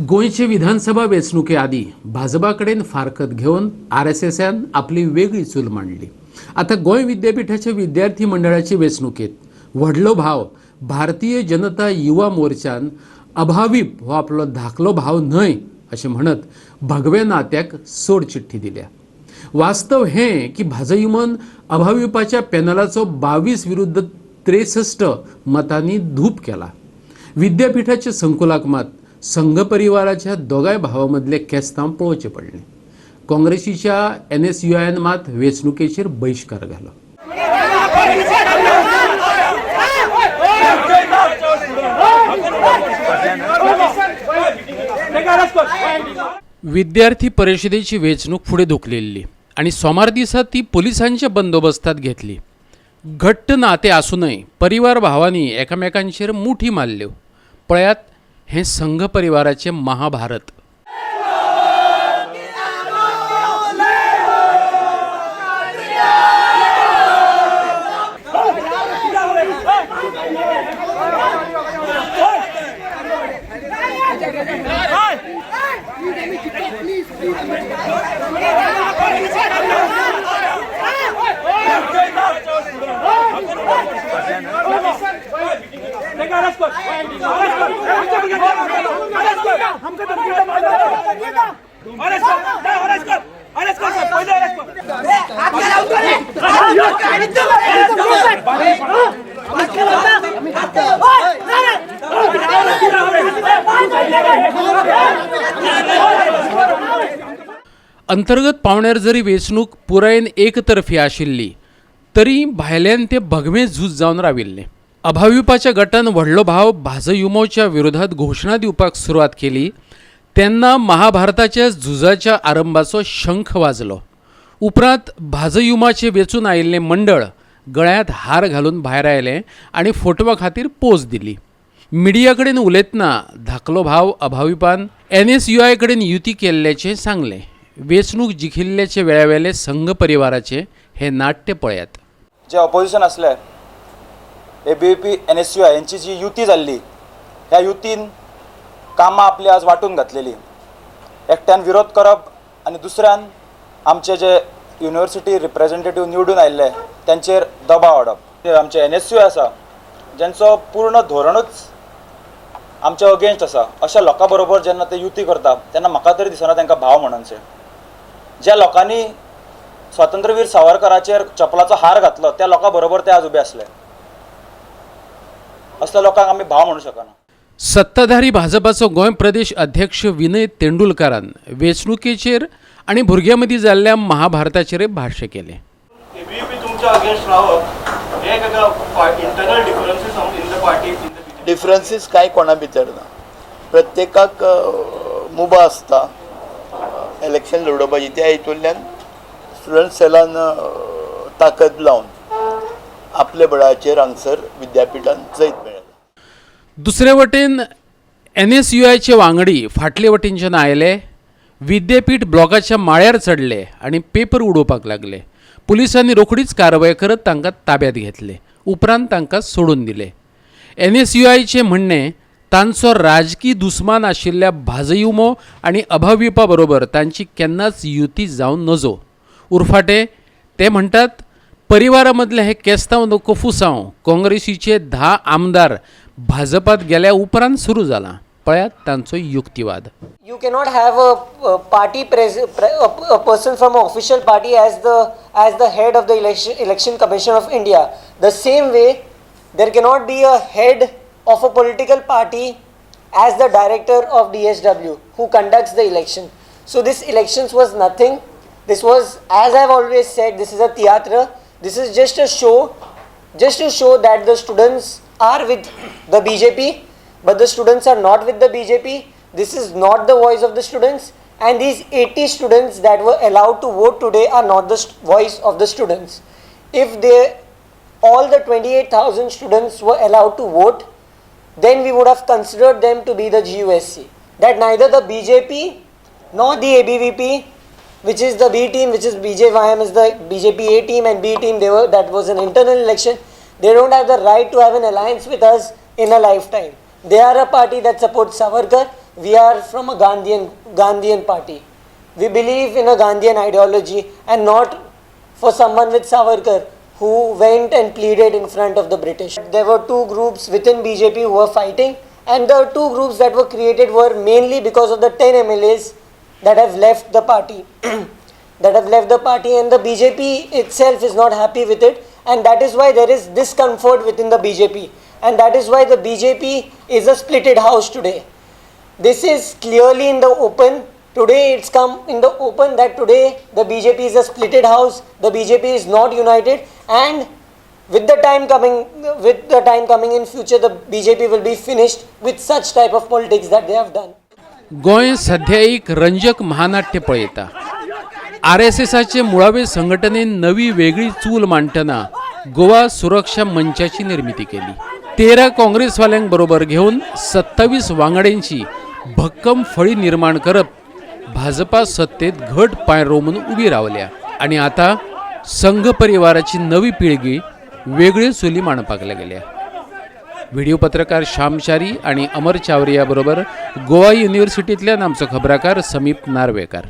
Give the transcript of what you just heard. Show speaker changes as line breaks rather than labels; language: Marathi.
गोंयचे विधानसभा वेंचणुके आदी भाजपाकडेन फारकत घेवन RSSन आपली वेगळी चूल मांडली। आता गोंय विद्यापीठाच्या विद्यार्थी मंडळाची वेंचणुकेत व्हडलो भाव भारतीय जनता युवा मोर्चान अभावीप हो आपलो धाकलो भाव न्हय अशें म्हणत भगवे नात्याक सोड चिठ्ठी दिल्या। वास्तव हें की भाजयुमन अभाविपाच्या पॅनलाचो 22 विरुद्ध 63 मतांनी धूप केला। विद्यापीठाच्या संकुलाक मात संघ परिवाराच्या दोगांय भावांमदले केस्तांव पळोवचे पडले। काँग्रेसीच्या NSUIन मात वेंचणुकेचेर बहिष्कार घालो। विद्यार्थी परिषदेची वेंचणूक फुडें धुकलिल्ली आनी सोमार दिसा ती पुलिसांच्या बंदोबस्तांत घेतली। घट्ट नाते आसूनय परिवार भावांनी एकामेकांचेर मुठी मारल्यो। पळयात हें संघ परिवाराचें महाभारत। अंतर्गत पावण्यार जरी वेंचणूक पुरायेन एकतर्फी आशिल्ली तरी भायल्यान ते भगवें झूज जावन राविल्लें। अभाविपाच्या गटान व्हडलो भाव भाजयुमोच्या विरोधात घोशणा दिवपाक सुरवात केली तेन्ना महाभारताच्या झुजाच्या आरंभाचो शंख वाजलो। उपरांत भाजयुमाचे वेचून आयिल्लें मंडळ गळ्यांत हार घालून भायर आयलें आनी फोटवा खातीर पोज दिली। मिडिया कडेन उलयतना धाकलो भाव अभाविपान NSUI कडेन युती केल्ल्याचें सांगलें। वेंचणूक जिखिल्ल्याचे वेळावेले संघ परिवाराचे हे नाट्य पळयात।
जे ऑपोजिशन असले ABVP NSUI यांची जी युती जाल्ली ह्या युतीन कामां आपली आज वाटून घातलेली। एकट्यान विरोध करप आनी दुसऱ्यान आमचे जे युनिव्हर्सिटी रिप्रेझेंटेटिव्ह निवडून आयिल्ले त्यांचेर दबाव हाडप। ते आमचे NSUI आसा ज्यांचो पूर्ण धोरणच आमच्या अगेन्स्ट आसा अशा लोकां बरोबर जेन्ना ते युती करता तेन्ना म्हाका तरी दिसना तांकां भाव म्हणूनचे। ज्या लोकांनी स्वातंत्र्यवीर सावरकराचेर चपलाचो हार घातलो त्या लोकां बरोबर ते आज उबे आसले। असल्या लोकांक आमी भाव म्हणू शकना।
सत्ताधारी भाजपाचो गोंय प्रदेश अध्यक्ष विनय तेंडुलकरान वेंचणुकेचेर आनी भुरग्यां मदीं जाल्ल्या महाभारताचेर भाश्य केलें।
ABVP तुमच्या अगेन्स्ट रावप हे इंटरनल डिफरन्सीस इन द पार्टी
डिफरन्सीस कांय कोणा भितर ना। प्रत्येकाक मुभा आसता इलेक्शन लडोवपाची। त्या हितूंतल्यान स्टुडंट सेलान ताकद लावन आपले बळाचेर हांगसर विद्यापीठान जैत मेळयला।
दुसरे वटेन NSUIचे वांगडी फाटले वटेनच्यान आयले, विद्यापीठ ब्लॉकाच्या माळ्यार चडले आनी पेपर उडोवपाक लागले। पुलिसांनी रोखडीच कारवाय करत तांकां ताब्यात घेतले। उपरांत तांकां सोडून दिले। NSUIचे म्हणणे तांचो राजकी दुस्मान आशिल्ल्या भाजयुमो आनी अभाविपा बरोबर तांची केन्नाच युती जावन नजो। उरफाटे ते म्हणटात परिवारा मदले हे केस्तांव नको फुसांव काँग्रेसीचे 10 आमदार भाजपात गेल्या उपरांत सुरू जाला। पळयात तांचो युक्तिवाद।
You cannot have a party a person from an official party as the head of the election commission of India. The same way there cannot be a head of a political party as the director of DSW who conducts the election. So this elections was nothing. This was, as I've always said, this is a theatre. This is just a show, just to show that the students are with the BJP, but the students are not with the BJP. This is not the voice of the students, and these 80 students that were allowed to vote today are not the voice of the students. If all the 28,000 students were allowed to vote, then we would have considered them to be the GUSC. That neither the BJP nor the ABVP, which is the B team, which is BJYM is the BJP A team and B team, that was an internal election. They don't have the right to have an alliance with us in a lifetime. They are a party that supports Savarkar. we are from a Gandhian party. We believe in a Gandhian ideology and not for someone with Savarkar who went and pleaded in front of the British. There were two groups within BJP who were fighting, and the two groups that were created were mainly because of the 10 MLAs that have left the party. That have left the party, and the BJP itself is not happy with it, and that is why there is discomfort within the BJP, and that is why the BJP is a splitted house today. This is clearly in the open. Today it's come in the open that today the BJP is a splitted house, the BJP is not united, and with the time coming in future, the BJP will be finished with such type of politics that they have done.
Goa सध्या एक रंजक महानाट्य पळयता. RSSचे मुळावे संघटनेन नवी वेगळी चूल मांडटना गोवा सुरक्षा मंचाची निर्मिती केली. 13 काँग्रेसवाल्यांक बरोबर घेऊन 27 वांगड्यांची भक्कम फळी निर्माण करप भाजपा सत्तेत घट पाय रोवून उभी रावल्या. आणि आता संघ परिवाराची नवी पिळगी वेगळी चुली मांडपाक लागल्या. व्हिडिओ पत्रकार श्यामचारी आणि अमर चावरिया बरोबर गोवा युनिव्हर्सिटींतल्यान आमचो खबराकार समीप नार्वेकर.